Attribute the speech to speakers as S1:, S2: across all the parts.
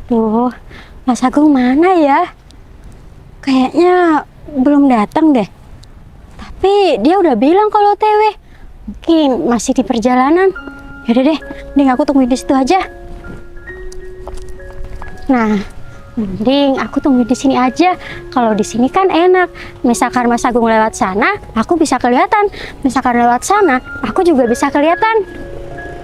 S1: Duh, Mas Agung mana ya? Kayaknya belum datang deh. Tapi dia udah bilang kalau OTW. Mungkin masih di perjalanan. Yaudah deh, mending aku tungguin di situ aja. Nah, mending aku tunggu di sini aja. Kalau di sini kan enak. Misalkan Mas Agung lewat sana, aku bisa kelihatan. Misalkan lewat sana, aku juga bisa kelihatan.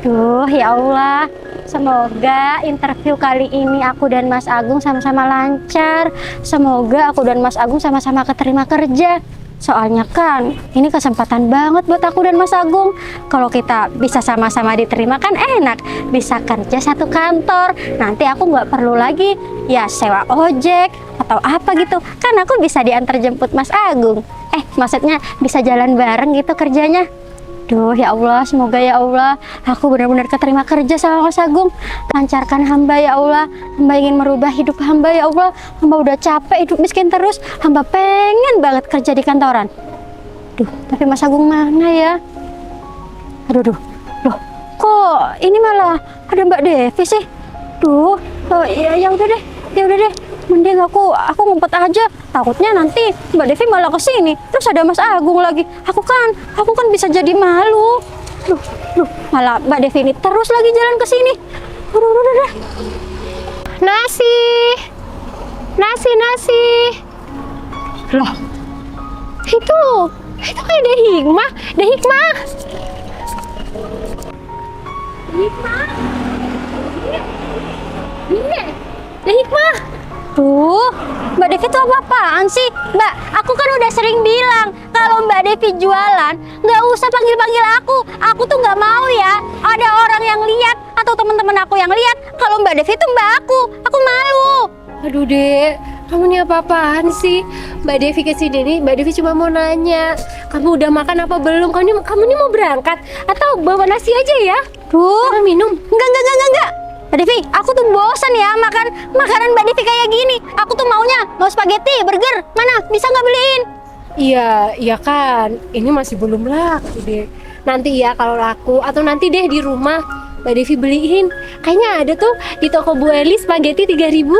S1: Duh, ya Allah. Semoga interview kali ini aku dan Mas Agung sama-sama lancar. Semoga aku dan Mas Agung sama-sama keterima kerja. Soalnya kan ini kesempatan banget buat aku dan Mas Agung. Kalau kita bisa sama-sama diterima kan enak. Bisa kerja satu kantor. Nanti aku nggak perlu lagi ya sewa ojek atau apa gitu. Kan aku bisa diantar jemput Mas Agung. Maksudnya bisa jalan bareng gitu kerjanya. Duh, ya Allah, semoga ya Allah aku benar-benar keterima kerja sama Mas Agung. Lancarkan hamba ya Allah. Hamba ingin merubah hidup hamba ya Allah. Hamba udah capek hidup miskin terus. Hamba pengen banget kerja di kantoran. Duh, tapi Mas Agung mana ya? Aduh, loh, kok ini malah ada Mbak Devi sih? Duh, ya udah deh. Mending aku ngumpet aja. Takutnya nanti Mbak Devi malah kesini. Terus ada Mas Agung lagi. Aku kan bisa jadi malu. Duh, malah Mbak Devi ini terus lagi jalan ke sini. Udah.
S2: Nasi.
S1: Loh,
S2: Itu kayak Deh Hikmah. Deh Hikmah.
S1: Duh, Mbak Devi tuh apa-apaan sih? Mbak, aku kan udah sering bilang kalau Mbak Devi jualan, nggak usah panggil-panggil aku. Aku tuh nggak mau ya ada orang yang lihat atau teman-teman aku yang lihat kalau Mbak Devi tuh mbak aku. Aku malu.
S2: Aduh, Dek. Kamu ini apa-apaan sih? Mbak Devi kesini nih, Mbak Devi cuma mau nanya, kamu udah makan apa belum? Kamu ini mau berangkat? Atau bawa nasi aja ya?
S1: Duh,
S2: Sama minum?
S1: enggak. Mbak Devi, aku tuh bosan ya makan makanan Mbak Devi kayak gini. Aku tuh mau spaghetti, burger. Mana? Bisa nggak beliin?
S2: Iya kan. Ini masih belum laku, Dek. Nanti ya kalau laku, atau nanti deh di rumah Mbak Devi beliin. Kayaknya ada tuh di toko Bu Eli spaghetti 3.000.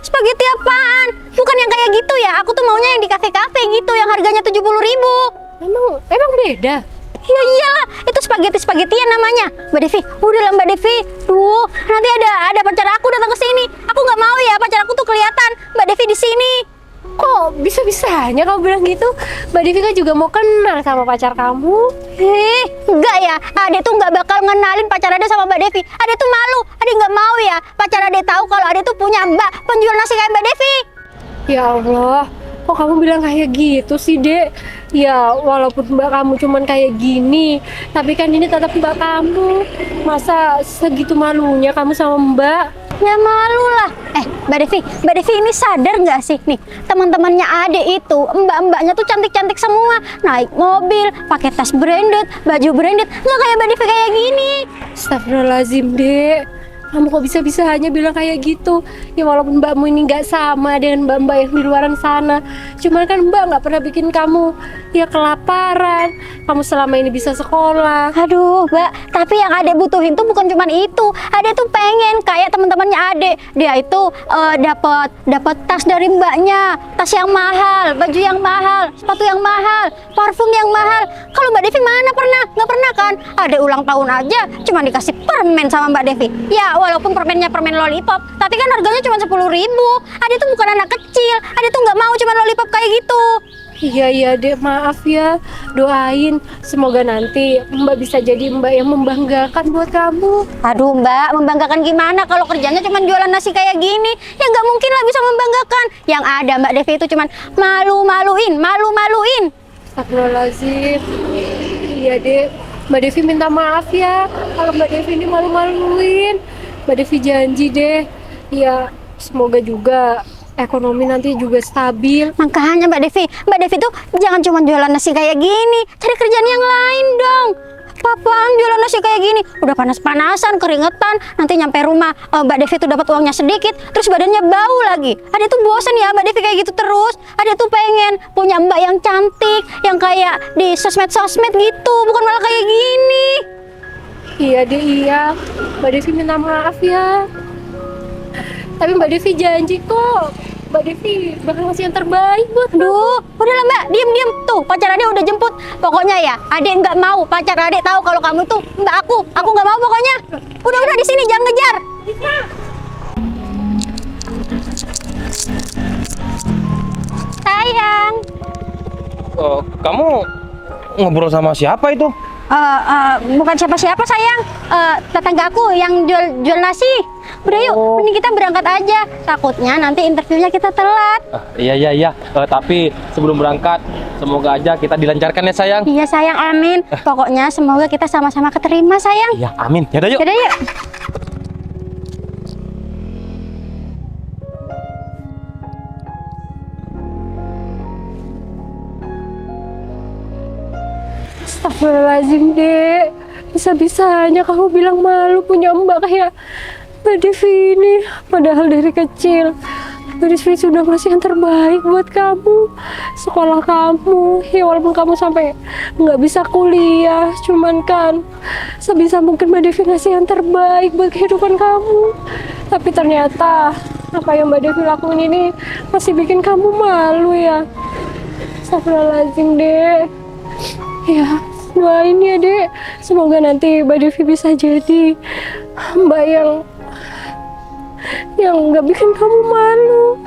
S1: Spaghetti apaan? Bukan yang kayak gitu ya. Aku tuh maunya yang di kafe-kafe gitu yang harganya 70.000.
S2: Emang beda?
S1: Ya iyalah, itu spaghetti-spaghettian namanya. Mbak Devi, udahlah Mbak Devi. Duh, nanti ada pacar aku datang ke sini. Aku nggak mau ya pacar aku tuh kelihatan Mbak Devi di sini.
S2: Kok bisa-bisanya kamu bilang gitu? Mbak Devi kan juga mau kenal sama pacar kamu.
S1: Enggak ya. Ade tuh nggak bakal ngenalin pacar Ade sama Mbak Devi. Ade tuh malu. Ade nggak mau ya pacar Ade tahu kalau Ade tuh punya Mbak penjual nasi kayak Mbak Devi.
S2: Ya Allah, kok kamu bilang kayak gitu sih, Dek? Ya, walaupun mbak kamu cuman kayak gini, tapi kan ini tetap mbak kamu. Masa segitu malunya kamu sama mbak?
S1: Ya malu lah. Mbak Devi ini sadar nggak sih nih teman-temannya Ade itu mbak-mbaknya tuh cantik-cantik semua, naik mobil, pakai tas branded, baju branded, nggak kayak Mbak Devi kayak gini.
S2: Astagfirullahaladzim, Dek. Kamu kok bisa-bisanya bilang kayak gitu? Ya walaupun mbakmu ini nggak sama dengan mbak-mbak yang di luaran sana, cuman kan mbak nggak pernah bikin kamu ya kelaparan. Kamu selama ini bisa sekolah.
S1: Aduh, Mbak, tapi yang Ade butuhin tuh bukan cuman itu. Ade tuh pengen kayak teman-temannya Ade. Dia itu dapat tas dari mbaknya, tas yang mahal, baju yang mahal, sepatu yang mahal, parfum yang mahal. Kalau Mbak Devi mana pernah? Nggak pernah kan? Ade ulang tahun aja cuma dikasih permen sama Mbak Devi. Ya, walaupun permennya permen lollipop, tapi kan harganya cuma 10.000. Ade tuh bukan anak kecil. Ade tuh nggak mau cuma lollipop kayak gitu.
S2: Iya Dek, maaf ya. Doain semoga nanti mbak bisa jadi mbak yang membanggakan buat kamu.
S1: Aduh Mbak, membanggakan gimana kalau kerjanya cuma jualan nasi kayak gini? Ya nggak mungkin lah bisa membanggakan. Yang ada Mbak Devi itu cuma malu-maluin.
S2: Astagfirullahaladzim. Iya Dek, Mbak Devi minta maaf ya kalau Mbak Devi ini malu-maluin. Mbak Devi janji deh, ya semoga juga ekonomi nanti juga stabil.
S1: Makanya Mbak Devi tuh jangan cuma jualan nasi kayak gini, cari kerjaan yang lain dong. Apaan jualan nasi kayak gini? Udah panas-panasan, keringetan, nanti nyampe rumah Mbak Devi tuh dapat uangnya sedikit, terus badannya bau lagi. Ada tuh bosan ya Mbak Devi kayak gitu terus. Ada tuh pengen punya mbak yang cantik, yang kayak di sosmed-sosmed gitu, bukan malah kayak gini.
S2: Iya Mbak Devi minta maaf ya. Tapi Mbak Devi janji kok, Mbak Devi bakal ngasih yang terbaik buat kamu.
S1: Duh, udahlah Mbak, diem. Tuh, pacar Adek udah jemput. Pokoknya ya, Adek nggak mau pacar Adek tahu kalau kamu tuh Mbak aku. Aku nggak mau pokoknya. Udah di sini, jangan ngejar. Sayang.
S3: Kamu ngobrol sama siapa itu?
S1: Bukan siapa-siapa sayang. Tetangga aku yang jual nasi. Udah yuk, mending kita berangkat aja. Takutnya nanti interviewnya kita telat.
S3: Iya. Tapi sebelum berangkat, semoga aja kita dilancarkan ya sayang.
S1: Iya sayang, amin. Pokoknya semoga kita sama-sama keterima sayang.
S3: Iya, amin. Yaudah yuk.
S1: Yaudah yuk.
S2: Astagfirullahaladzim, Dek. Bisa-bisanya kamu bilang malu punya mbak kayak Mbak Devi ini. Padahal dari kecil Mbak Devi sudah ngasih yang terbaik buat kamu. Sekolah kamu, ya walaupun kamu sampai nggak bisa kuliah, cuman kan sebisa mungkin Mbak Devi ngasih yang terbaik buat kehidupan kamu. Tapi ternyata apa yang Mbak Devi lakuin ini masih bikin kamu malu ya. Astagfirullahaladzim, Dek. Ya, doain ya Dek, semoga nanti Mbak Devi bisa jadi mbak yang nggak bikin kamu malu.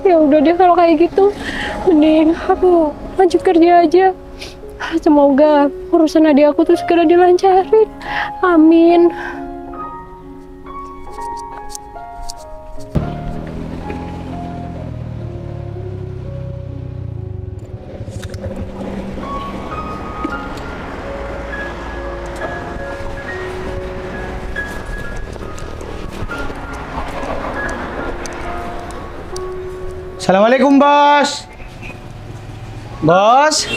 S2: Ya udah deh kalau kayak gitu, mending aku lanjut kerja aja. Semoga urusan adik aku tuh segera dilancarin, amin.
S4: Assalamualaikum bos. Bos.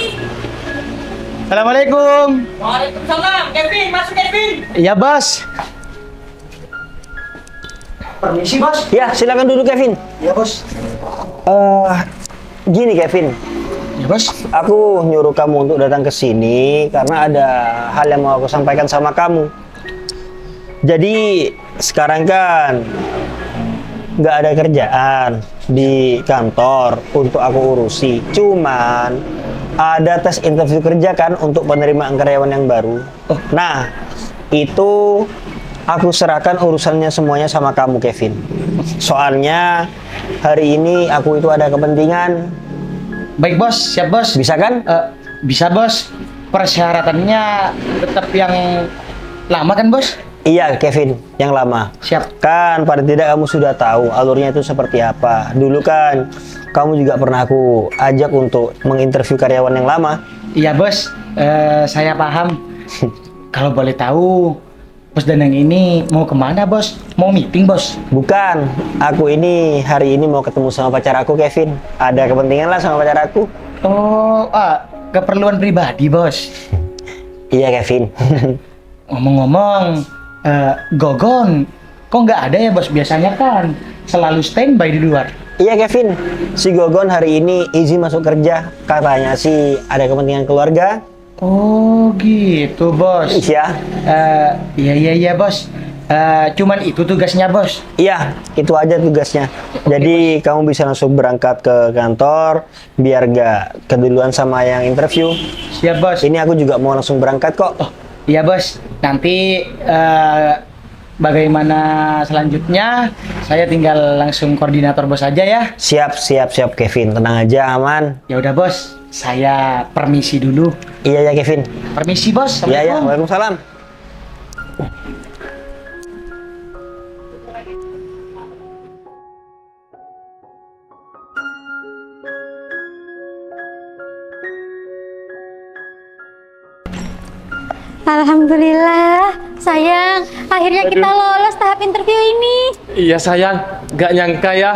S4: Assalamualaikum.
S5: Waalaikumsalam, Kevin, masuk Kevin.
S4: Iya bos.
S5: Permisi bos.
S6: Ya, silakan duduk Kevin.
S4: Iya bos.
S6: Gini Kevin,
S4: Iya bos.
S6: aku nyuruh kamu untuk datang ke sini karena ada hal yang mau aku sampaikan sama kamu. Jadi sekarang kan nggak ada kerjaan di kantor untuk aku urusi. Cuman ada tes interview kerja kan untuk penerimaan karyawan yang baru. Nah, itu aku serahkan urusannya semuanya sama kamu Kevin. Soalnya hari ini aku itu ada kepentingan.
S4: Baik bos, siap bos.
S6: Bisa kan?
S4: Bisa bos. Persyaratannya tetap yang lama kan bos?
S6: Iya Kevin, yang lama.
S4: Siap.
S6: Kan pada tidak kamu sudah tahu alurnya itu seperti apa. Dulu kan kamu juga pernah aku ajak untuk menginterview karyawan yang lama.
S4: Iya bos, saya paham. Kalau boleh tahu, Bos Danang ini mau kemana bos? Mau meeting bos?
S6: Bukan, aku ini hari ini mau ketemu sama pacar aku Kevin. Ada kepentingan lah sama pacar aku.
S4: Oh, keperluan pribadi bos.
S6: Iya Kevin.
S4: Ngomong-ngomong, Gogon, kok nggak ada ya bos? Biasanya kan selalu standby di luar.
S6: Iya Kevin, si Gogon hari ini izin masuk kerja. Katanya sih ada kepentingan keluarga.
S4: Oh gitu bos.
S6: Iya.
S4: Iya bos. Cuman itu tugasnya bos.
S6: Iya, itu aja tugasnya. Jadi kamu bisa langsung berangkat ke kantor biar gak keduluan sama yang interview.
S4: Siap bos.
S6: Ini aku juga mau langsung berangkat kok.
S4: Iya bos. Nanti bagaimana selanjutnya? Saya tinggal langsung koordinator bos aja ya.
S6: Siap Kevin, tenang aja, aman.
S4: Ya udah bos. Saya permisi dulu.
S6: Iya ya Kevin.
S4: Permisi bos.
S6: Iya ya,
S4: Assalamualaikum.
S6: waalaikumsalam.
S1: Alhamdulillah, sayang. Akhirnya kita lolos tahap interview ini.
S3: Iya sayang, gak nyangka ya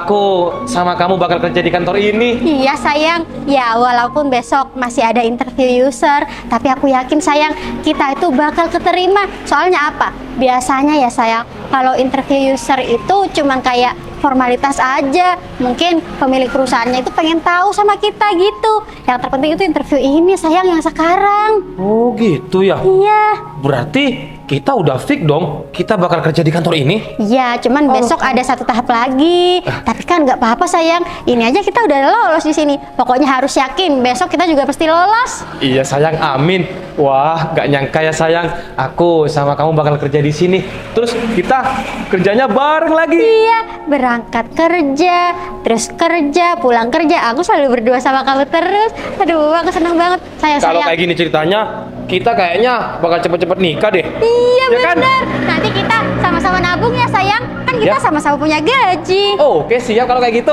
S3: aku sama kamu bakal kerja di kantor ini.
S1: Iya sayang, ya walaupun besok masih ada interview user, tapi aku yakin sayang kita itu bakal keterima. Soalnya apa? Biasanya ya sayang, kalau interview user itu cuman kayak formalitas aja. Mungkin pemilik perusahaannya itu pengen tahu sama kita gitu. Yang terpenting itu interview ini sayang, yang sekarang.
S3: Oh gitu ya.
S1: Iya.
S3: Berarti kita udah fix dong, kita bakal kerja di kantor ini.
S1: Iya, cuman besok ada satu tahap lagi. Tapi kan nggak apa-apa sayang. Ini aja kita udah lolos di sini. Pokoknya harus yakin besok kita juga pasti lolos.
S3: Iya sayang, amin. Wah, gak nyangka ya sayang, aku sama kamu bakal kerja di sini. Terus kita kerjanya bareng lagi.
S1: Iya, berangkat kerja, terus kerja, pulang kerja. Aku selalu berdua sama kamu terus. Aduh, aku senang banget.
S3: Kalau
S1: Sayang.
S3: kayak gini ceritanya, kita kayaknya bakal cepet-cepet nikah deh.
S1: Iya
S3: Ya kan?
S1: benar. Nanti kita sama-sama nabung ya sayang. Kan kita
S3: Ya.
S1: sama-sama punya gaji.
S3: Oh, oke siap kalau kayak gitu.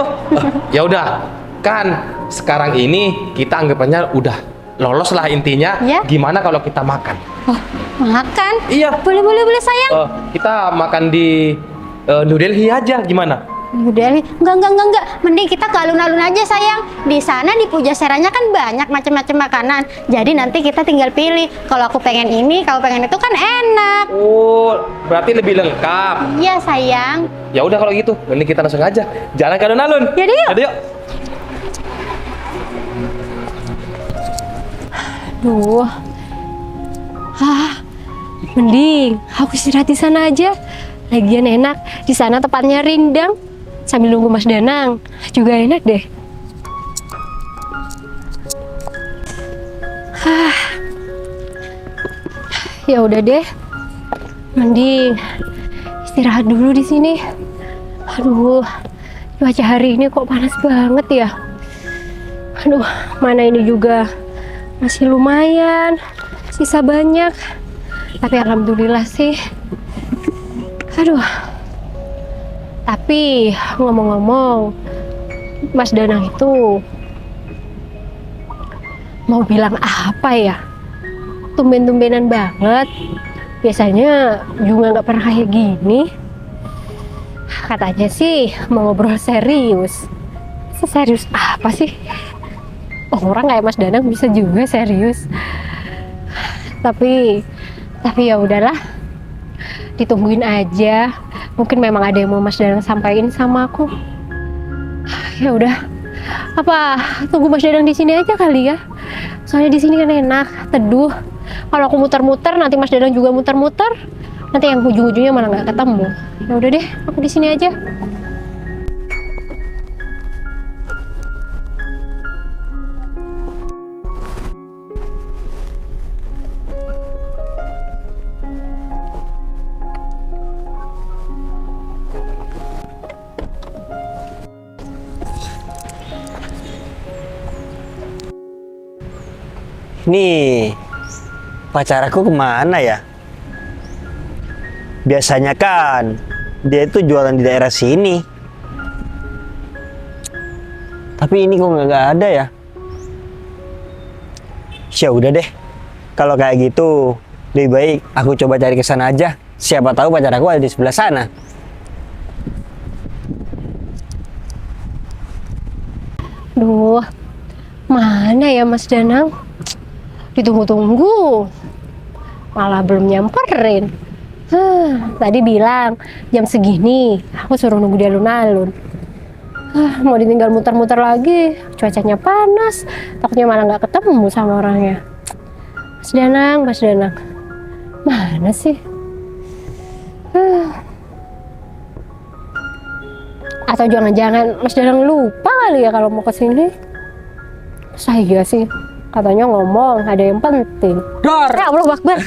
S3: Ya udah, kan sekarang ini kita anggapannya udah lolos lah intinya.
S1: Ya.
S3: Gimana kalau kita makan?
S1: Oh, makan?
S3: Iya.
S1: Boleh sayang.
S3: Kita makan di New Delhi aja, gimana?
S1: Udah, enggak. Mending kita ke alun-alun aja sayang. Di sana di Pujaseranya kan banyak macam-macam makanan. Jadi nanti kita tinggal pilih. Kalau aku pengen ini, kalau pengen itu kan enak.
S3: Oh, berarti lebih lengkap.
S1: Iya sayang.
S3: Ya udah kalau gitu, mending kita langsung aja jalan ke alun-alun.
S1: Yaudah, yuk.
S3: Yaudah, yuk.
S2: Duh. Mending aku istirahat di sana aja. Lagian enak. Di sana tempatnya rindang. Sambil nunggu Mas Danang juga enak deh. Ya udah deh. Mending istirahat dulu di sini. Aduh, cuaca hari ini kok panas banget ya. Aduh, mana ini juga masih lumayan, sisa banyak. Tapi alhamdulillah sih. Aduh. Tapi ngomong-ngomong, Mas Danang itu mau bilang apa ya? Tumben-tumbenan banget. Biasanya juga nggak pernah kayak gini. Katanya sih mau ngobrol serius. Serius apa sih? Orang kayak Mas Danang bisa juga serius. Tapi ya udahlah. Ditungguin aja. Mungkin memang ada yang mau Mas Danang sampaikan sama aku. Ya udah. Apa tunggu Mas Danang di sini aja kali ya? Soalnya di sini kan enak, teduh. Kalau aku muter-muter nanti Mas Danang juga muter-muter. Nanti yang ujung-ujungnya malah nggak ketemu. Ya udah deh, aku di sini aja.
S6: Nih, pacar aku kemana ya? Biasanya kan dia itu jualan di daerah sini. Tapi ini kok nggak ada ya? Ya udah deh, kalau kayak gitu lebih baik aku coba cari ke sana aja. Siapa tahu pacar aku ada di sebelah sana.
S2: Duh, mana ya Mas Danang? Ditunggu-tunggu, malah belum nyamperin. Tadi bilang jam segini, aku suruh nunggu di alun-alun. Mau ditinggal muter-muter lagi, cuacanya panas, takutnya malah nggak ketemu sama orangnya. Mas Danang, mana sih? Atau jangan-jangan Mas Danang lupa kali ya kalau mau kesini? Saya sih. Katanya ngomong ada yang penting.
S4: Dor.
S2: Ya Allah Akbar.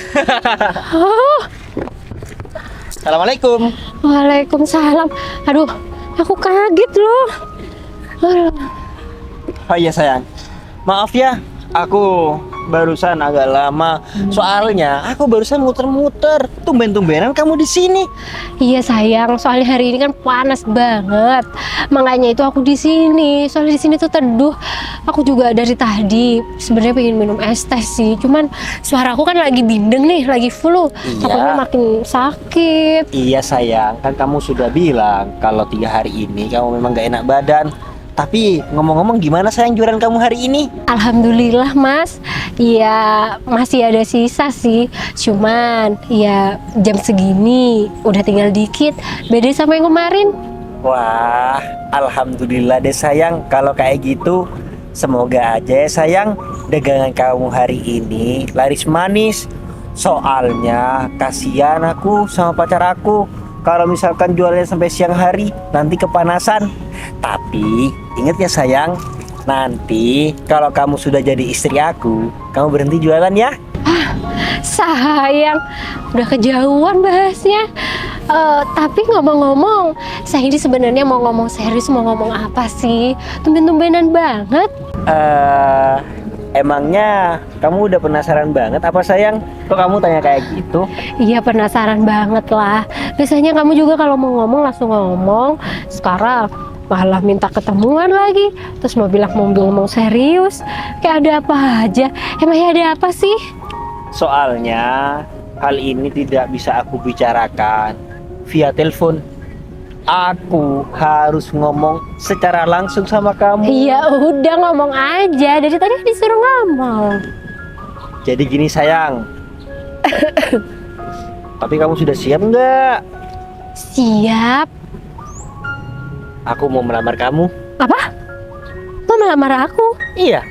S2: Oh,
S4: Assalamualaikum.
S2: Waalaikumsalam. Aduh, aku kaget loh.
S6: Oh iya sayang, maaf ya, aku barusan agak lama. Soalnya aku barusan muter-muter. Tumben-tumbenan kamu di sini.
S2: Iya sayang, soalnya hari ini kan panas banget. Makanya itu aku di sini. Soalnya di sini tuh teduh. Aku juga dari tadi sebenarnya pengen minum es teh sih. Cuman suara aku kan lagi bindeng nih, lagi flu.
S6: Iya.
S2: Takutnya makin sakit.
S6: Iya sayang, kan kamu sudah bilang kalau 3 hari ini kamu memang gak enak badan. Tapi ngomong-ngomong gimana sayang jualan kamu hari ini?
S2: Alhamdulillah Mas. Ya masih ada sisa sih. Cuman ya jam segini udah tinggal dikit. Beda sama yang kemarin.
S6: Wah, alhamdulillah deh sayang. Kalau kayak gitu, semoga aja ya sayang dagangan kamu hari ini laris manis.
S7: Soalnya kasihan aku sama pacar aku. Kalau misalkan jualannya sampai siang hari, nanti kepanasan. Tapi ingat ya sayang, nanti kalau kamu sudah jadi istri aku, kamu berhenti jualan ya.
S2: Sayang, udah kejauhan bahasnya. Tapi ngomong-ngomong, saya ini sebenarnya mau ngomong serius, mau ngomong apa sih? Tumben-tumbenan banget.
S7: Emangnya kamu udah penasaran banget apa sayang? Kok kamu tanya kayak gitu?
S2: Iya, penasaran banget lah. Biasanya kamu juga kalau mau ngomong langsung ngomong. Sekarang malah minta ketemuan lagi. Terus mau bilang mau ngomong serius. Kayak ada apa aja. Emangnya ada apa sih?
S7: Soalnya hal ini tidak bisa aku bicarakan via telepon. Aku harus ngomong secara langsung sama kamu.
S2: Ya udah, ngomong aja. Dari tadi disuruh ngomong.
S7: Jadi gini sayang. Tapi kamu sudah siap nggak?
S2: Siap.
S7: Aku mau melamar kamu.
S2: Apa? Mau melamar aku?
S7: Iya.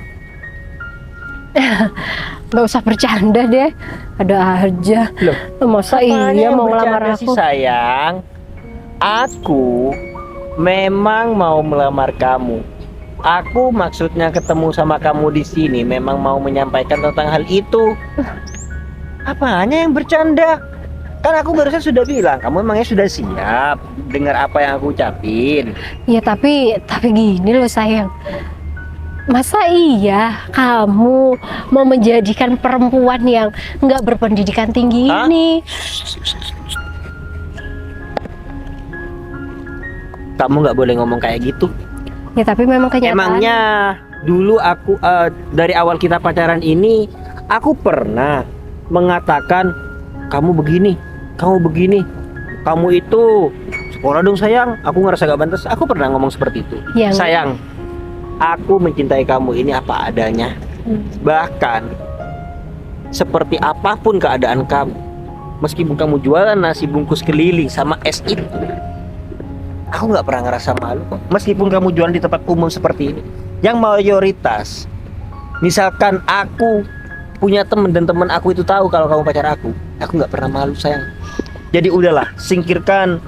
S2: Gak usah bercanda deh. Ada aja.
S7: Loh,
S2: Masa
S7: apanya
S2: iya
S7: yang
S2: mau
S7: bercanda
S2: melamar
S7: sih,
S2: aku?
S7: sayang? Aku memang mau melamar kamu. Aku maksudnya ketemu sama kamu di sini memang mau menyampaikan tentang hal itu. Apanya yang bercanda? Kan aku barusan sudah bilang, kamu emangnya sudah siap dengar apa yang aku ucapin?
S2: Ya tapi gini loh sayang. Masa iya kamu mau menjadikan perempuan yang nggak berpendidikan tinggi
S7: Hah?
S2: ini?
S7: Kamu nggak boleh ngomong kayak gitu.
S2: Ya tapi memang kenyataan.
S7: Emangnya dulu aku dari awal kita pacaran ini, aku pernah mengatakan kamu begini, kamu itu sekolah dong sayang. Aku ngerasa gak pantas. Aku pernah ngomong seperti itu.
S2: Ya,
S7: Sayang, aku mencintai kamu ini apa adanya. Bahkan seperti apapun keadaan kamu, meskipun kamu jualan nasi bungkus keliling sama es itu, aku nggak pernah ngerasa malu kok. Meskipun kamu jualan di tempat umum seperti ini, yang mayoritas, misalkan aku punya temen dan temen aku itu tahu kalau kamu pacar aku nggak pernah malu sayang. Jadi udahlah, singkirkan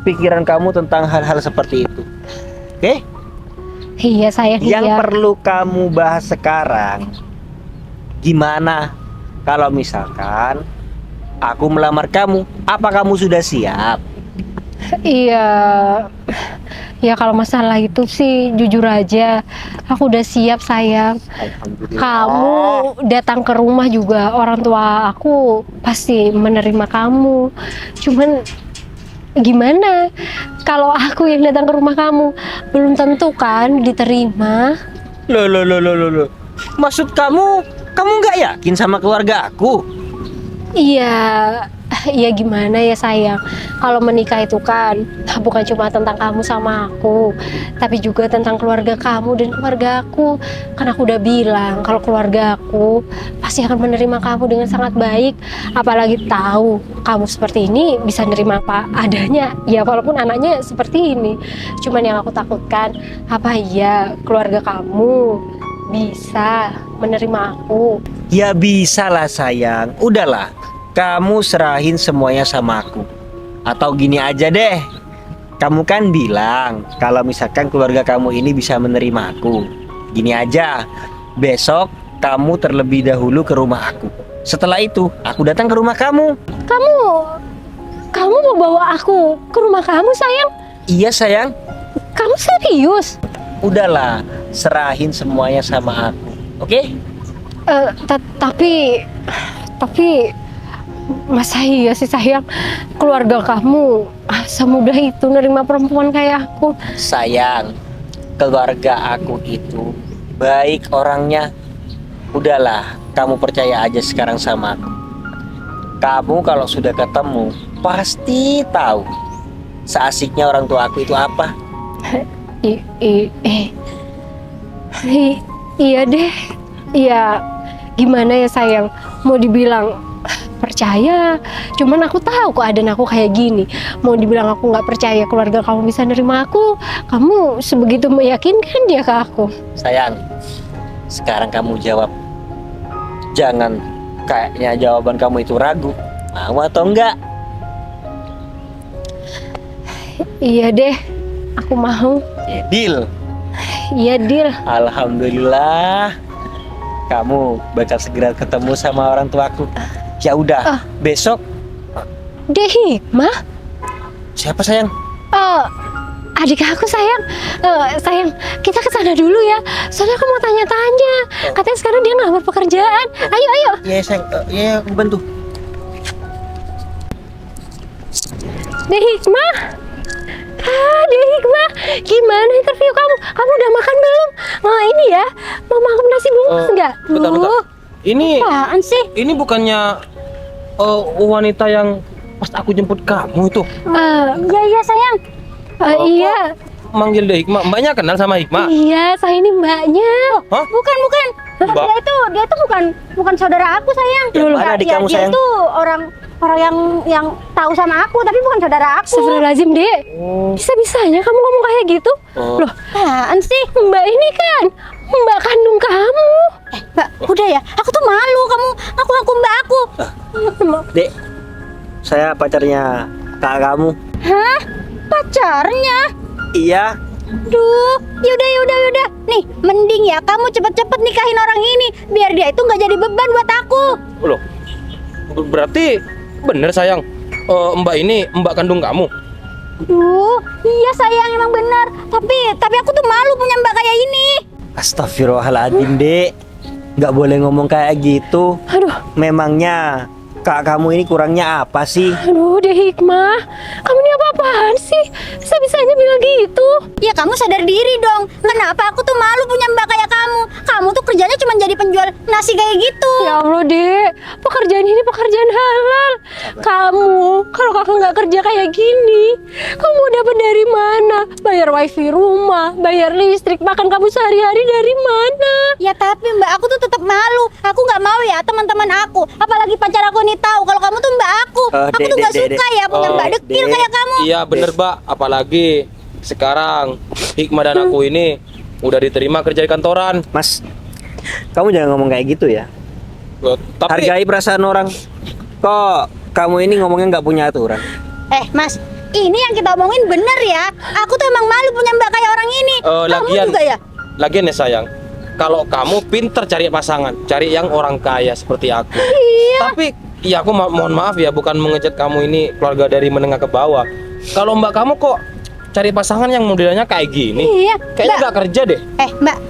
S7: pikiran kamu tentang hal-hal seperti itu. Oke?
S2: Iya sayang.
S7: Yang
S2: iya.
S7: perlu kamu bahas sekarang, gimana kalau misalkan aku melamar kamu, apa kamu sudah siap?
S2: Iya. Ya kalau masalah itu sih jujur aja aku udah siap sayang.
S7: Alhamdulillah.
S2: Kamu datang ke rumah juga orang tua aku pasti menerima kamu. Cuman gimana kalau aku yang datang ke rumah kamu? Belum tentu kan diterima.
S7: Loh. Maksud kamu nggak yakin sama keluarga aku?
S2: Iya gimana ya sayang. Kalau menikah itu kan bukan cuma tentang kamu sama aku, tapi juga tentang keluarga kamu dan keluarga aku. Kan aku udah bilang kalau keluarga aku pasti akan menerima kamu dengan sangat baik. Apalagi tahu kamu seperti ini bisa nerima apa adanya. Ya walaupun anaknya seperti ini. Cuman yang aku takutkan, apa iya keluarga kamu bisa menerima aku?
S7: Ya bisa lah sayang. Udahlah, kamu serahin semuanya sama aku. Atau gini aja deh, kamu kan bilang kalau misalkan keluarga kamu ini bisa menerima aku. Gini aja, besok kamu terlebih dahulu ke rumah aku. Setelah itu aku datang ke rumah kamu.
S2: Kamu mau bawa aku ke rumah kamu sayang?
S7: Iya sayang.
S2: Kamu serius?
S7: Udahlah, serahin semuanya sama aku. Oke?
S2: Tapi masa iya sih sayang keluarga kamu semudah itu nerima perempuan kayak aku?
S7: Sayang, keluarga aku itu baik orangnya. Udahlah, kamu percaya aja sekarang sama aku. Kamu kalau sudah ketemu pasti tahu seasiknya orang tua aku itu apa.
S2: Iya deh. Iya, gimana ya sayang, mau dibilang percaya, cuman aku tahu keadaan aku kayak gini. Mau dibilang aku nggak percaya keluarga kamu bisa nerima aku, kamu sebegitu meyakinkan dia ke aku.
S7: Sayang, sekarang kamu jawab. Jangan kayaknya jawaban kamu itu ragu. Mau atau enggak?
S2: Iya deh, aku mau.
S7: Ya, deal.
S2: Iya deal.
S7: Alhamdulillah. Kamu bakal segera ketemu sama orang tuaku. Ya udah, besok
S2: Dek Hikmah?
S7: siapa sayang?
S2: Adik aku sayang. Sayang, kita ke sana dulu ya. Soalnya aku mau tanya-tanya. Katanya sekarang dia ngelamar pekerjaan. Ayo, ayo.
S7: Iya sayang, iya aku bantu.
S2: Dek Hikmah. Dek Hikmah, gimana interview kamu? Kamu udah makan belum? Ini ya, mau makan nasi bungkus nggak?
S3: Bentar, bentar. Ini
S1: Apaan sih?
S3: ini bukannya wanita yang pas aku jemput kamu itu.
S1: Iya, iya sayang.
S2: Iya,
S3: Manggil dia Hikmah. Mbaknya kenal sama Hikmah?
S2: iya, saya ini mbaknya.
S3: Hah?
S1: Bukan.
S3: Mbak?
S1: Dia itu bukan saudara aku sayang.
S7: Yang mana adik kamu,
S1: dia
S7: sayang?
S1: itu orang yang tahu sama aku tapi bukan saudara aku.
S2: Astagfirullahaladzim, Dek. Bisa-bisanya kamu ngomong kayak gitu? Loh,
S1: Apaan sih?
S2: mbak ini kan mbak kandung kamu.
S1: Mbak, udah ya. Aku tuh malu kamu ngaku mbak aku.
S7: Dek, saya pacarnya kakak kamu.
S1: Hah? Pacarnya?
S7: Iya.
S1: Duh, yaudah. Nih, mending ya kamu cepet-cepet nikahin orang ini biar dia itu nggak jadi beban buat aku.
S3: Loh, berarti bener sayang. Mbak ini mbak kandung kamu.
S1: Duh, iya sayang emang benar. Tapi aku tuh malu punya mbak kayak ini.
S7: Astagfirullahaladzim, Dek. Nggak boleh ngomong kayak gitu.
S2: Aduh,
S7: Memangnya kakak kamu ini kurangnya apa sih?
S2: aduh, Dek Hikmah. Kamu ini apa-apaan sih? Bisa-bisanya bilang gitu.
S1: Ya kamu sadar diri dong. Kenapa aku tuh malu punya mbak kayak kamu? Kamu tuh kerjanya cuma jadi penjual nasi kayak gitu.
S2: Ya Allah, Dek. Pekerjaan ini pekerjaan halal. Kamu, kalau kakak nggak kerja kayak gini, kamu mau dapat dari mana? Bayar wifi rumah, bayar listrik, makan kamu sehari-hari dari mana?
S1: Ya tapi mbak aku tuh tetap malu. Aku nggak mau ya teman-teman aku, apalagi pacar aku ini tahu kalau kamu tuh mbak aku. Aku
S7: Dek,
S1: tuh nggak
S7: Dek,
S1: suka ya punya mbak dekil
S7: Dek.
S1: kayak kamu.
S3: Iya bener Mbak. Apalagi sekarang Hikmah dan aku ini udah diterima kerja di kantoran.
S7: Mas, kamu jangan ngomong kayak gitu ya.
S3: Tapi
S7: Hargai perasaan orang. Kok kamu ini ngomongnya nggak punya aturan?
S1: Mas, ini yang kita omongin bener ya. Aku tuh emang malu punya mbak kayak orang ini. Kamu juga ya?
S3: Lagian ya sayang, kalau kamu pinter cari pasangan, cari yang orang kaya seperti aku.
S1: Iya.
S3: Tapi ya aku mohon maaf ya, bukan mengejek kamu ini keluarga dari menengah ke bawah. Kalau mbak kamu kok cari pasangan yang modelnya kayak gini,
S1: Iya,
S3: kayaknya
S1: Mbak.
S3: gak kerja deh.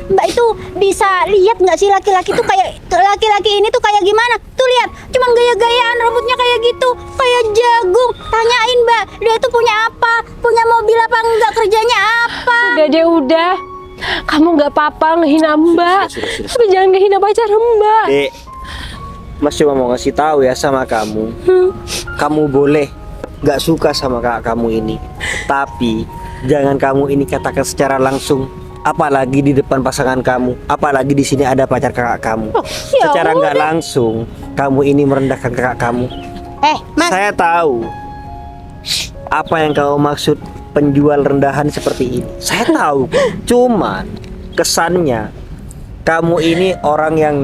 S1: Mbak itu bisa lihat nggak sih laki-laki tuh kayak laki-laki ini tuh kayak gimana? Tuh lihat, cuman gaya-gayaan rambutnya kayak gitu, kayak jagung. Tanyain mbak, dia tuh punya apa? Punya mobil apa enggak? Kerjanya apa?
S2: Udah deh, udah. Kamu nggak apa-apa ngehina Mbak,
S7: Sudah.
S2: tapi jangan ngehina pacar Mbak.
S7: Dek, Mas cuma mau ngasih tahu ya sama kamu. Kamu boleh nggak suka sama kakak kamu ini, tapi jangan kamu ini katakan secara langsung. Apalagi di depan pasangan kamu, apalagi di sini ada pacar kakak kamu.
S1: ya
S7: Secara nggak
S1: udah.
S7: langsung, kamu ini merendahkan kakak kamu.
S1: Mas,
S7: Saya tahu apa yang kamu maksud penjual rendahan seperti ini. Saya tahu, cuman kesannya kamu ini orang yang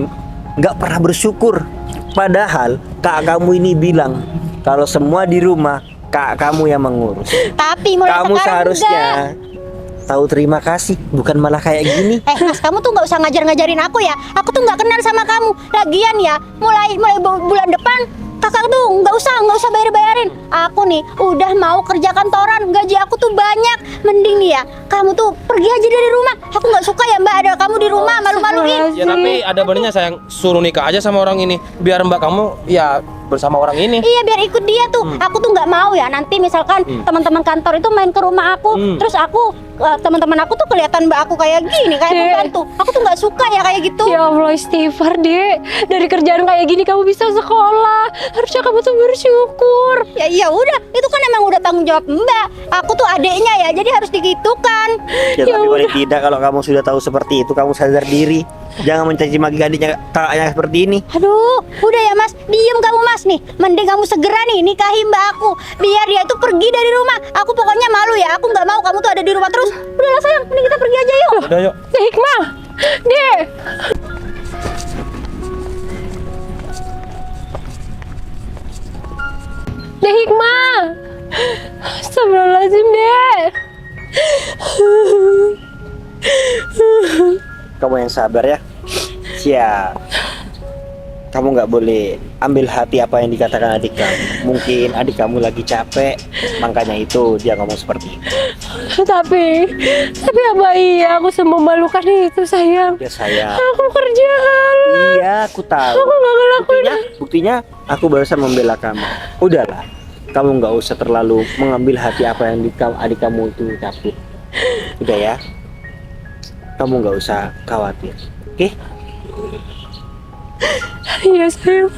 S7: nggak pernah bersyukur. Padahal kakak kamu ini bilang kalau semua di rumah kakak kamu yang mengurus.
S1: tapi mulai
S7: Kamu
S1: sekarang
S7: seharusnya
S1: enggak.
S7: tahu terima kasih, bukan malah kayak gini.
S1: Mas, kamu tuh nggak usah ngajarin aku ya. Aku tuh nggak kenal sama kamu. Lagian ya, mulai bulan depan kakak tuh nggak usah bayarin. Aku nih udah mau kerja kantoran, gaji aku tuh banyak. Mending nih ya, kamu tuh pergi aja dari rumah. Aku nggak suka ya mbak ada kamu di rumah malu-maluin.
S3: Ya tapi ada benernya sayang, suruh nikah aja sama orang ini, biar mbak kamu ya bersama orang ini.
S1: Iya biar ikut dia tuh. Aku tuh nggak mau ya nanti misalkan teman-teman kantor itu main ke rumah aku, terus aku teman-teman aku tuh kelihatan mbak aku kayak gini, kayak
S2: Dek.
S1: pembantu. Aku tuh nggak suka ya kayak gitu.
S2: Ya Allah, istighfar, Dek. Dari kerjaan kayak gini kamu bisa sekolah. Harusnya kamu tuh bersyukur.
S1: Ya udah, itu kan emang udah tanggung jawab mbak. Aku tuh adeknya ya, jadi harus digitukan.
S7: Ya, tapi paling tidak kalau kamu sudah tahu seperti itu, kamu sadar diri. Jangan mencaci maki adiknya kakaknya seperti ini.
S1: Aduh, udah ya mas, diem kamu mas nih. Mending kamu segera nih nikahi mbak aku, biar dia itu pergi dari rumah. Aku pokoknya malu ya, aku nggak mau kamu tuh ada di rumah terus. Udahlah sayang, mending kita pergi aja yuk.
S3: Udah yuk.
S2: Dek Hikmah, Dek. Dek Hikmah. Astagfirullahaladzim, Dek.
S7: Kamu yang sabar ya. Siap. Kamu nggak boleh ambil hati apa yang dikatakan adik kamu. Mungkin adik kamu lagi capek, makanya itu dia ngomong seperti itu.
S2: Tapi apa iya aku sememalukan itu, sayang?
S7: Ya sayang.
S2: Aku kerja.
S7: Iya, aku tahu.
S2: Aku nggak ngelakuin.
S7: Buktinya aku barusan membela kamu. Udahlah, kamu nggak usah terlalu mengambil hati apa yang adik kamu itu ucapin. Udah ya, kamu nggak usah khawatir. Oke?
S2: Iya, sayang.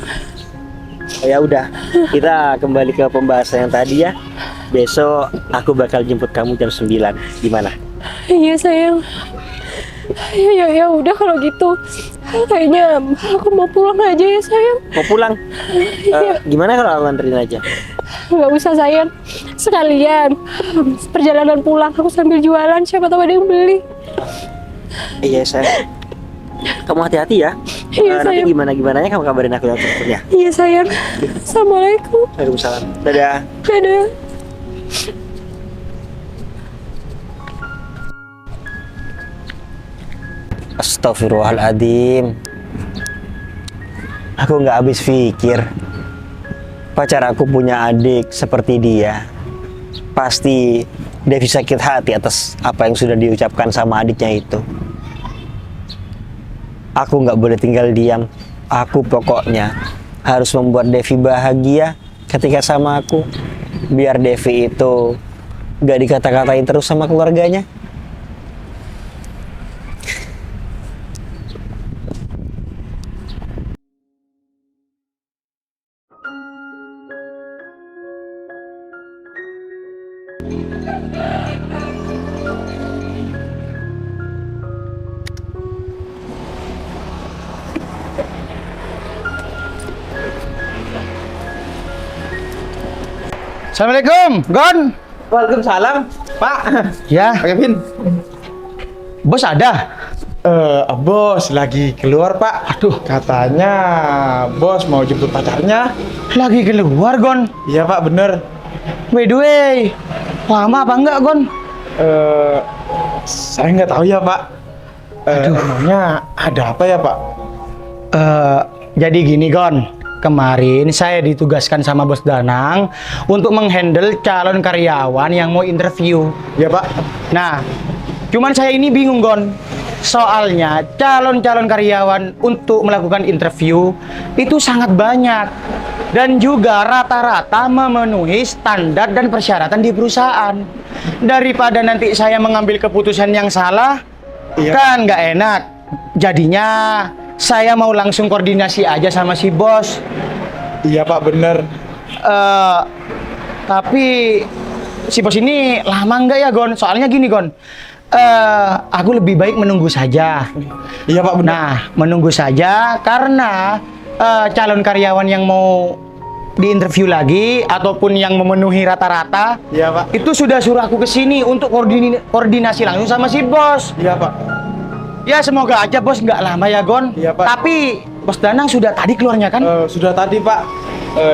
S7: Ya udah, kita kembali ke pembahasan yang tadi ya. Besok aku bakal jemput kamu jam 9. Gimana?
S2: Iya, sayang. Ya udah kalau gitu. Kayaknya aku mau pulang aja ya, sayang.
S7: Mau pulang?
S2: Iya.
S7: Gimana kalau aku anterin aja?
S2: Nggak usah, sayang. Sekalian perjalanan pulang aku sambil jualan, siapa tahu ada yang beli.
S7: Iya sayang. Kamu hati-hati ya.
S2: Iya,
S7: Nanti
S2: sayang.
S7: gimana-gimananya kamu kabarin aku ya.
S2: Iya, sayang. Assalamualaikum.
S7: Waalaikumsalam. Dadah.
S2: Dadah.
S6: Astagfirullahaladzim. Aku nggak habis pikir. Pacar aku punya adik seperti dia. Pasti Devi sakit hati atas apa yang sudah diucapkan sama adiknya itu. Aku nggak boleh tinggal diam. Aku pokoknya harus membuat Devi bahagia ketika sama aku. Biar Devi itu nggak dikata-katain terus sama keluarganya.
S4: Assalamualaikum, Gon.
S3: Waalaikumsalam, Pak.
S4: Ya,
S3: Pak Kevin.
S4: bos ada?
S8: Bos lagi keluar Pak. Aduh, katanya bos mau jemput pacarnya.
S4: Lagi keluar, Gon.
S8: Iya Pak, bener.
S4: By the way, lama apa enggak, Gon?
S8: Saya nggak tahu ya Pak. Emangnya ada apa ya Pak?
S4: Jadi gini, Gon. Kemarin saya ditugaskan sama Bos Danang untuk menghandle calon karyawan yang mau interview.
S8: Ya Pak.
S4: Nah, cuman saya ini bingung, Gon. Soalnya calon-calon karyawan untuk melakukan interview itu sangat banyak. Dan juga rata-rata memenuhi standar dan persyaratan di perusahaan. Daripada nanti saya mengambil keputusan yang salah,
S8: Iya.
S4: kan nggak enak. Jadinya saya mau langsung koordinasi aja sama si bos.
S8: Iya Pak, bener.
S4: Tapi si bos ini lama nggak ya, Gon? Soalnya gini, Gon. Aku lebih baik menunggu saja.
S8: Iya Pak, bener.
S4: Nah, menunggu saja karena calon karyawan yang mau diinterview lagi ataupun yang memenuhi rata-rata,
S8: Iya Pak.
S4: itu sudah suruh aku ke sini untuk koordinasi langsung sama si bos.
S8: Iya Pak.
S4: Ya semoga aja bos nggak lama ya, Gon.
S8: Iya, Pak.
S4: Tapi Bos Danang sudah tadi keluarnya kan?
S8: Sudah tadi Pak.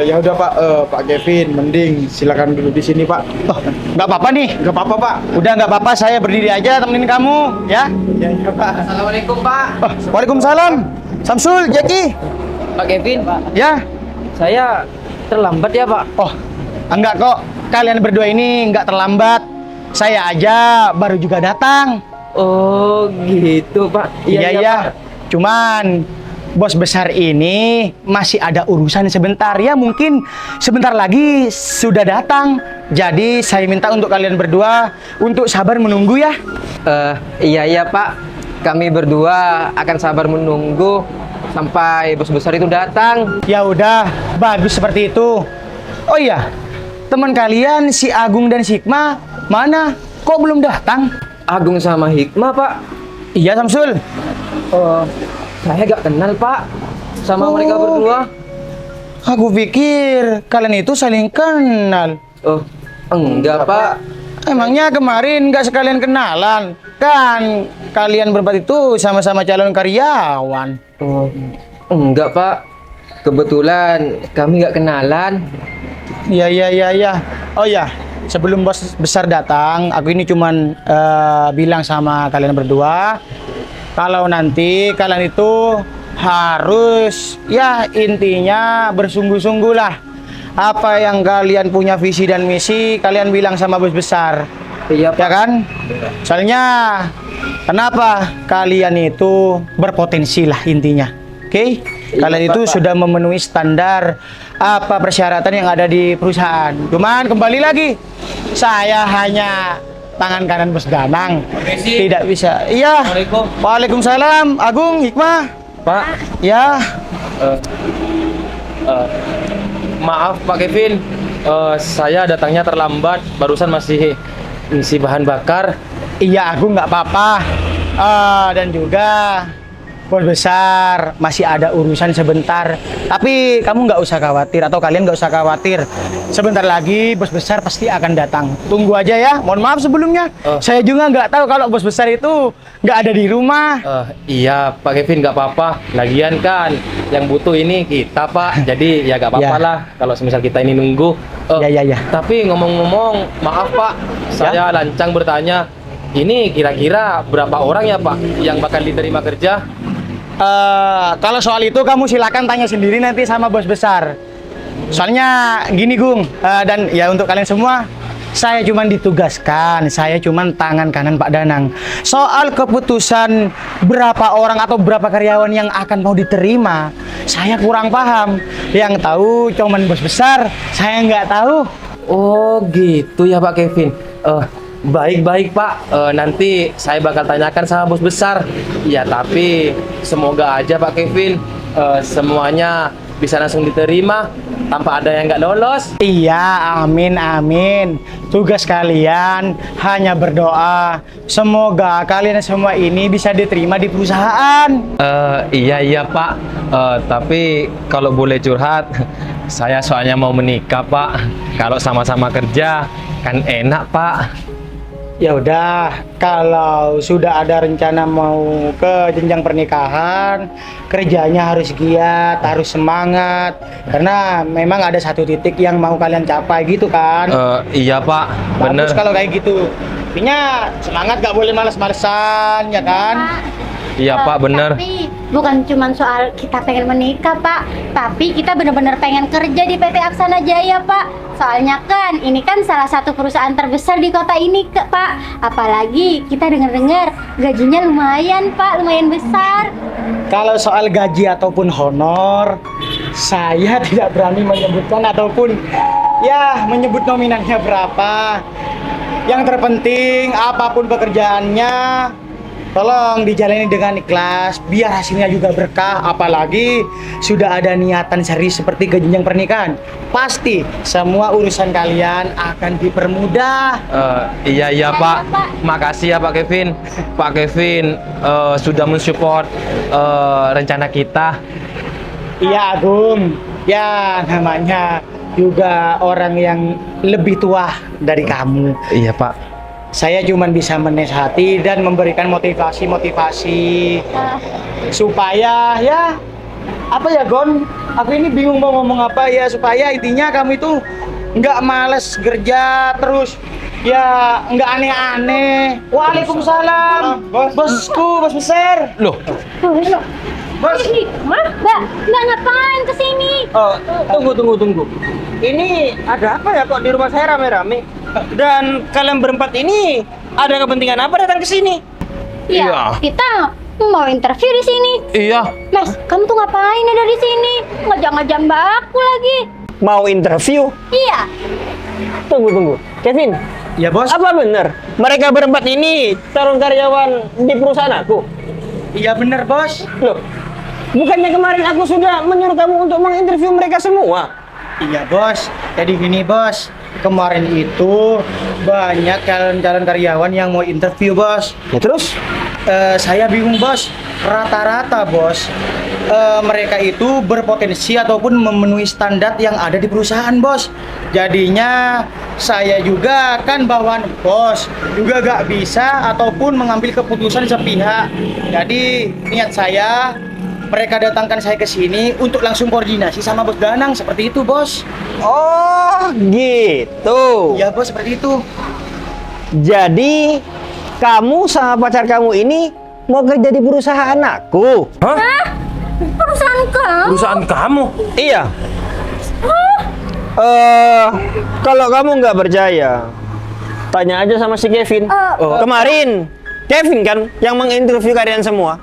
S8: Ya udah Pak, Pak Kevin, mending silakan dulu di sini Pak.
S4: Oh, nggak apa-apa nih.
S8: Nggak apa-apa Pak.
S4: Udah nggak apa-apa, saya berdiri aja temenin kamu, ya.
S8: Iya Pak.
S3: Assalamualaikum, Pak.
S4: Oh, Waalaikumsalam. Samsul, Jackie.
S3: Pak Kevin, Pak.
S4: Ya.
S3: Saya terlambat ya, Pak.
S4: Oh, enggak kok. Kalian berdua ini enggak terlambat. Saya aja baru juga datang.
S3: Oh, gitu, Pak.
S4: Iya. Cuman bos besar ini masih ada urusan sebentar. Ya mungkin sebentar lagi sudah datang. Jadi saya minta untuk kalian berdua untuk sabar menunggu ya.
S9: Iya Pak, kami berdua akan sabar menunggu sampai bos besar itu datang.
S4: Ya udah, bagus seperti itu. Oh iya, teman kalian si Agung dan si Hikmah mana? Kok belum datang?
S9: Agung sama Hikmah, Pak.
S4: Iya, Samsul.
S9: Saya gak kenal, Pak, sama
S4: Oh.
S9: mereka berdua.
S4: Aku pikir kalian itu saling kenal.
S9: Oh, enggak, Pak.
S4: Emangnya kemarin nggak sekalian kenalan? Kan kalian berempat itu sama-sama calon karyawan.
S9: Oh, enggak, Pak. Kebetulan kami gak kenalan.
S4: Iya, iya, iya, iya. Oh ya, sebelum bos besar datang, aku ini cuman bilang sama kalian berdua, kalau nanti kalian itu harus, ya intinya bersungguh-sungguh lah. Apa yang kalian punya visi dan misi, kalian bilang sama bos besar.
S9: Iya,
S4: Ya kan? Soalnya, kenapa kalian itu berpotensi lah intinya. Oke? Kalian itu sudah memenuhi standar apa persyaratan yang ada di perusahaan. Cuman kembali lagi, saya hanya tangan kanan Bos Danang. Tidak bisa. Iya.
S3: Assalamualaikum.
S4: Waalaikumsalam. Agung, Hikmah.
S3: Pak,
S4: Ya.
S3: maaf Pak Kevin, saya datangnya terlambat, barusan masih ngisi bahan bakar.
S4: Iya, Agung nggak apa-apa. Dan juga Bos besar masih ada urusan sebentar. Tapi kamu nggak usah khawatir atau kalian nggak usah khawatir. Sebentar lagi bos besar pasti akan datang. Tunggu aja ya. Mohon maaf sebelumnya. Saya juga nggak tahu kalau bos besar itu nggak ada di rumah.
S3: Iya Pak Kevin, nggak apa-apa. Lagian kan yang butuh ini kita Pak, jadi ya nggak apa-apa
S4: Ya.
S3: lah kalau semisal kita ini nunggu.
S4: Ya, ya, ya.
S3: Tapi ngomong-ngomong, maaf Pak, saya lancang bertanya. Ini kira-kira berapa orang ya Pak yang bakal diterima kerja?
S4: Kalau soal itu kamu silakan tanya sendiri nanti sama bos besar. Soalnya gini Gung, dan ya untuk kalian semua, saya cuma ditugaskan, saya cuma tangan kanan Pak Danang. Soal keputusan berapa orang atau berapa karyawan yang akan mau diterima, saya kurang paham. Yang tahu cuman bos besar, saya nggak tahu.
S3: Oh gitu ya Pak Kevin. Baik-baik Pak, nanti saya bakal tanyakan sama bos besar. Ya tapi semoga aja Pak Kevin semuanya bisa langsung diterima tanpa ada yang nggak lolos.
S4: Iya, amin, amin. Tugas kalian hanya berdoa. Semoga kalian semua ini bisa diterima di perusahaan.
S3: Iya Pak, tapi kalau boleh curhat, saya soalnya mau menikah Pak. Kalau sama-sama kerja kan enak Pak.
S4: Ya udah, kalau sudah ada rencana mau ke jenjang pernikahan, kerjanya harus giat, harus semangat. Karena memang ada satu titik yang mau kalian capai gitu kan.
S3: Iya Pak, bener.
S4: Bagus kalau kayak gitu. Intinya semangat, gak boleh males-malesan, ya kan?
S3: Iya Pak, bener.
S1: Tapi bukan cuma soal kita pengen menikah Pak, tapi kita benar-benar pengen kerja di PT Aksana Jaya Pak. Soalnya kan ini kan salah satu perusahaan terbesar di kota ini Pak. Apalagi kita dengar-dengar gajinya lumayan Pak, lumayan besar.
S4: Kalau soal gaji ataupun honor, saya tidak berani menyebutkan ataupun ya menyebut nominalnya berapa. Yang terpenting apapun pekerjaannya, tolong dijalani dengan ikhlas, biar hasilnya juga berkah. Apalagi sudah ada niatan serius seperti ke jenjang pernikahan, pasti semua urusan kalian akan dipermudah.
S3: Iya Pak, makasih ya Pak Kevin. Pak Kevin sudah mensupport rencana kita.
S4: Iya Agung, ya namanya juga orang yang lebih tua dari kamu.
S3: Iya Pak.
S4: Saya cuma bisa menasihati dan memberikan motivasi supaya ya apa ya Gon, aku ini bingung mau ngomong apa ya, supaya intinya kamu itu nggak males kerja terus, ya nggak aneh-aneh. Waalaikumsalam, bosku, bos besar.
S3: Loh,
S4: Bos.
S1: Mbak ngapain kesini?
S7: Tunggu. Ini ada apa ya kok di rumah saya rame-rame? Dan kalian berempat ini ada kepentingan apa datang ke sini?
S1: Ya, kita mau interview di sini.
S3: iya.
S1: Mas, kamu tuh ngapain ada di sini? Ngajak-ngajak mbak aku lagi.
S6: Mau interview?
S1: Iya.
S7: Tunggu. Kevin,
S4: Ya bos.
S7: apa benar mereka berempat ini calon karyawan di perusahaan aku?
S4: Iya bener bos.
S7: Loh, bukannya kemarin aku sudah menyuruh kamu untuk menginterview mereka semua?
S4: Iya bos. Jadi gini bos, kemarin itu banyak calon-calon karyawan yang mau interview bos.
S7: Ya terus?
S4: Saya bingung bos, rata-rata bos mereka itu berpotensi ataupun memenuhi standar yang ada di perusahaan bos. Jadinya saya juga kan bawahan bos juga gak bisa ataupun mengambil keputusan sepihak. Jadi niat saya mereka datangkan saya ke sini untuk langsung koordinasi sama Bos Danang, seperti itu, Bos.
S6: Oh, gitu.
S4: Iya, Bos, seperti itu.
S6: Jadi, kamu sama pacar kamu ini mau kerja di perusahaan aku?
S3: Hah?
S1: Perusahaan kamu?
S3: Perusahaan kamu?
S6: Iya. Kalau kamu nggak percaya, tanya aja sama si Kevin. Kemarin, Kevin kan yang menginterview kalian semua.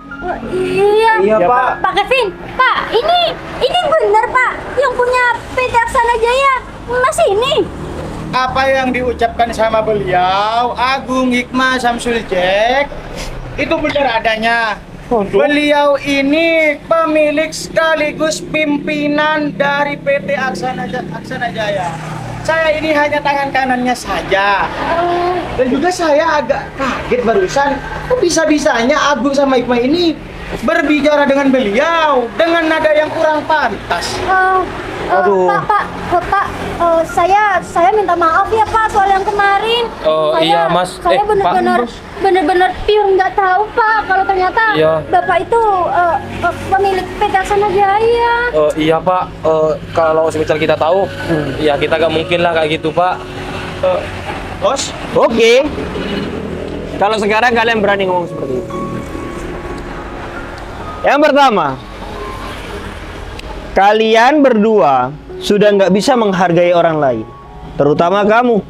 S1: Iya, Pak Kevin, Pak, ini benar Pak, yang punya PT Aksana Jaya masih ini.
S4: Apa yang diucapkan sama beliau, Agung Hikmah Samsul Jack, itu benar adanya. Beliau ini pemilik sekaligus pimpinan dari PT Aksana Jaya. Saya ini hanya tangan kanannya saja. Dan juga saya agak kaget barusan, kok bisa-bisanya Agung sama Hikmah ini berbicara dengan beliau dengan nada yang kurang pantas.
S1: Pak, saya minta maaf ya Pak soal yang kemarin.
S3: Iya, Mas.
S1: Saya benar-benar pure nggak tahu Pak kalau ternyata Bapak itu pemilik PT Aksana Jaya.
S3: Iya Pak, kalau semisal kita tahu, ya kita gak mungkin lah kayak gitu Pak.
S4: Bos,
S6: Oke. Kalau sekarang kalian berani ngomong seperti itu. Yang pertama, kalian berdua sudah nggak bisa menghargai orang lain, terutama kamu.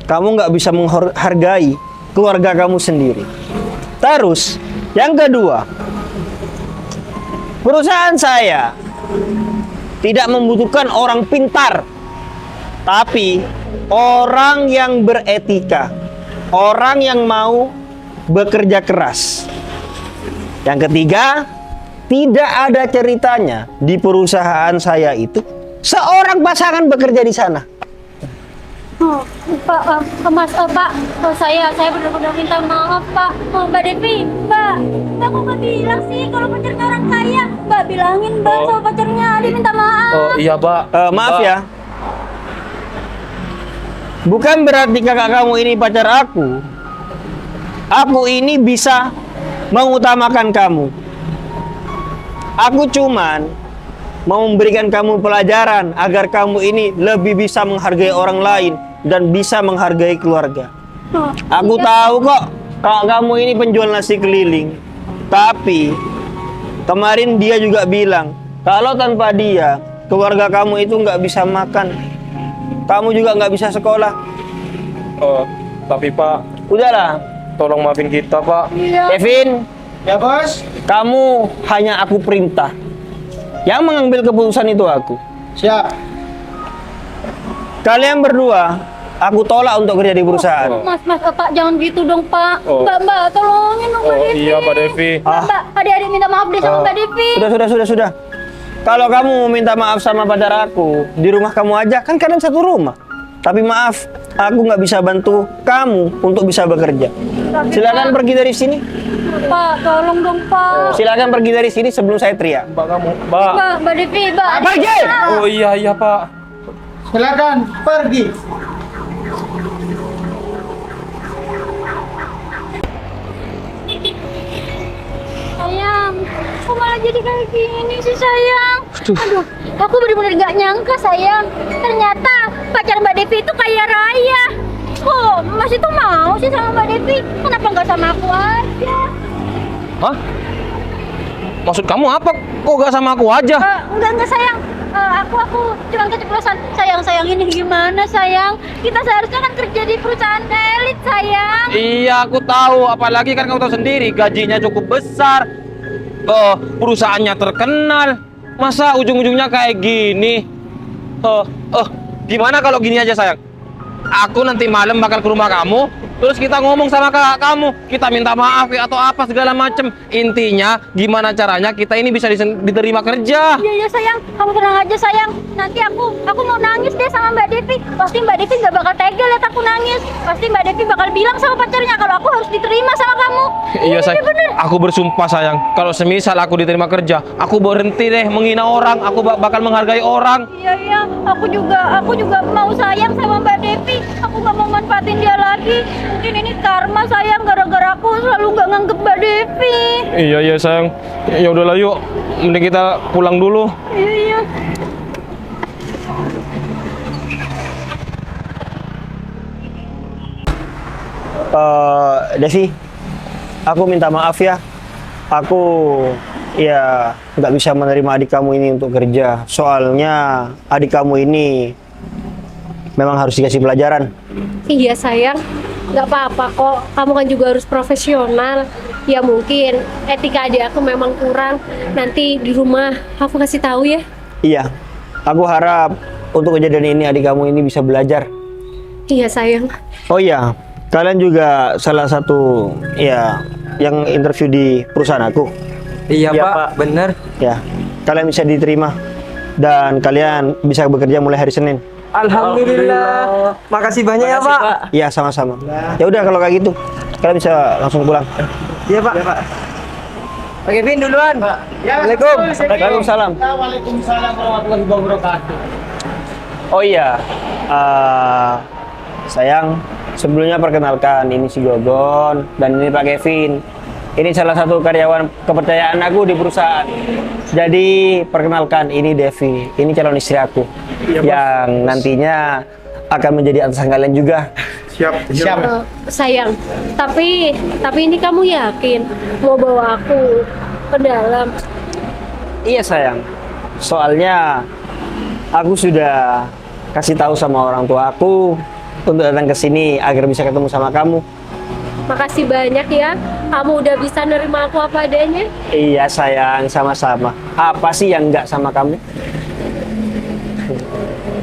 S6: Kamu nggak bisa menghargai keluarga kamu sendiri. Terus, yang kedua, perusahaan saya tidak membutuhkan orang pintar, tapi orang yang beretika, orang yang mau bekerja keras. Yang ketiga, tidak ada ceritanya di perusahaan saya itu seorang pasangan bekerja di sana.
S1: Pak, saya benar-benar minta maaf Pak. Mbak Devi, Mbak kok nggak bilang sih kalau pacarnya orang kaya? Mbak bilangin Mbak sama pacarnya, dia minta maaf.
S3: Iya Pak.
S6: Maaf ya. Bukan berarti kakak kamu ini pacar aku. Aku ini bisa mengutamakan kamu. Aku cuman mau memberikan kamu pelajaran agar kamu ini lebih bisa menghargai orang lain dan bisa menghargai keluarga. Aku tahu kok kalau kamu ini penjual nasi keliling, tapi kemarin dia juga bilang kalau tanpa dia keluarga kamu itu nggak bisa makan, kamu juga nggak bisa sekolah.
S3: Tapi Pak,
S6: Udahlah,
S3: tolong maafin kita Pak.
S6: Kevin.
S4: ya Bos.
S6: Kamu hanya aku perintah. Yang mengambil keputusan itu aku.
S4: Siap.
S6: Kalian berdua, aku tolak untuk kerja di perusahaan.
S1: Mas, Pak, jangan gitu dong, Pak. Mbak, tolongin dong, Mbak Devi.
S3: Iya Pak Devi.
S1: Mbak, adik-adik minta maaf deh sama Mbak Devi.
S6: Sudah. Kalau kamu mau minta maaf sama pacar aku, di rumah kamu aja, kan kalian satu rumah. Tapi maaf, aku nggak bisa bantu kamu untuk bisa bekerja. Silakan pergi dari sini.
S1: Pak, tolong dong, Pak.
S6: Silakan pergi dari sini sebelum saya teriak.
S1: Mbak Devi, Mbak.
S6: Pergi!
S3: Oh iya Pak.
S4: Silakan pergi.
S1: Sayang, kok malah jadi kayak gini sih, sayang? Aduh, aku bener-bener gak nyangka, sayang. Ternyata pacar Mbak Devi itu kaya raya. Kok Mas itu mau sih sama Mbak Devi? Kenapa nggak sama aku aja?
S3: Hah? Maksud kamu apa? Kok gak sama aku aja?
S1: Enggak sayang. Aku cuma keceplosan. Sayang ini gimana sayang? Kita seharusnya kan kerja di perusahaan elit sayang.
S3: Iya aku tahu, apalagi kan kamu tahu sendiri gajinya cukup besar, perusahaannya terkenal. Masa ujung-ujungnya kayak gini? Gimana kalau gini aja sayang? Aku nanti malam bakal ke rumah kamu, terus kita ngomong sama kakak kamu, kita minta maaf ya, atau apa segala macem. Intinya gimana caranya kita ini bisa diterima kerja.
S1: Iya sayang, kamu tenang aja sayang. Nanti aku mau nangis deh sama Mbak Devi. Pasti Mbak Devi nggak bakal tega lihat aku nangis. Pasti Mbak Devi bakal bilang sama pacarnya kalau aku harus diterima sama kamu.
S3: Iya sayang,
S1: bener.
S3: aku bersumpah sayang, kalau semisal aku diterima kerja, aku berhenti deh menghina orang, aku bakal menghargai orang.
S1: Iya, aku juga mau sayang sama Mbak Devi. Aku nggak mau manfaatin dia lagi. Mungkin ini karma sayang, gara-gara aku selalu nggak nganggep Mbak Devi.
S3: Iya sayang. Ya udahlah yuk, mending kita pulang dulu.
S1: Iya.
S6: Devi, aku minta maaf ya. Aku ya nggak bisa menerima adik kamu ini untuk kerja. Soalnya adik kamu ini memang harus dikasih pelajaran.
S2: Iya sayang, nggak apa-apa kok. Kamu kan juga harus profesional. Ya mungkin etika adik aku memang kurang. Nanti di rumah aku kasih tahu ya.
S6: Iya, aku harap untuk kejadian ini adik kamu ini bisa belajar.
S2: Iya sayang.
S6: Oh iya, kalian juga salah satu ya yang interview di perusahaan aku.
S9: Iya, Pak, bener.
S6: Ya, kalian bisa diterima dan kalian bisa bekerja mulai hari Senin.
S9: Alhamdulillah. Makasih banyak ya, Pak.
S6: Iya, sama-sama. Ya udah kalau kayak gitu, kalian bisa langsung pulang.
S9: Iya, Pak. Pak Kevin duluan. Assalamualaikum.
S6: Waalaikumsalam.
S4: Waalaikumsalam warahmatullahi wabarakatuh.
S6: Oh iya, sayang, sebelumnya perkenalkan, ini si Gogon dan ini Pak Kevin. Ini salah satu karyawan kepercayaan aku di perusahaan. Jadi perkenalkan, ini Devi, ini calon istri aku yang nantinya akan menjadi atasan kalian juga.
S8: Siap.
S2: Sayang, tapi ini kamu yakin mau bawa aku ke dalam?
S6: Iya sayang, soalnya aku sudah kasih tahu sama orang tua aku untuk datang ke sini agar bisa ketemu sama kamu.
S2: Makasih banyak ya, kamu udah bisa nerima aku apa adanya.
S6: Iya sayang, sama-sama. Apa sih yang enggak sama kamu?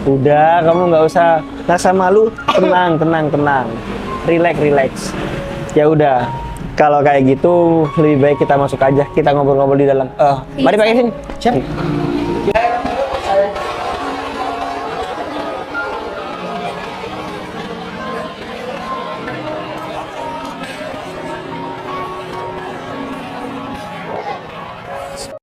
S6: Udah, kamu nggak usah rasa malu. Tenang. Relax. Ya udah, kalau kayak gitu lebih baik kita masuk aja. Kita ngobrol-ngobrol di dalam. Mari Pak Kevin.
S4: Siap.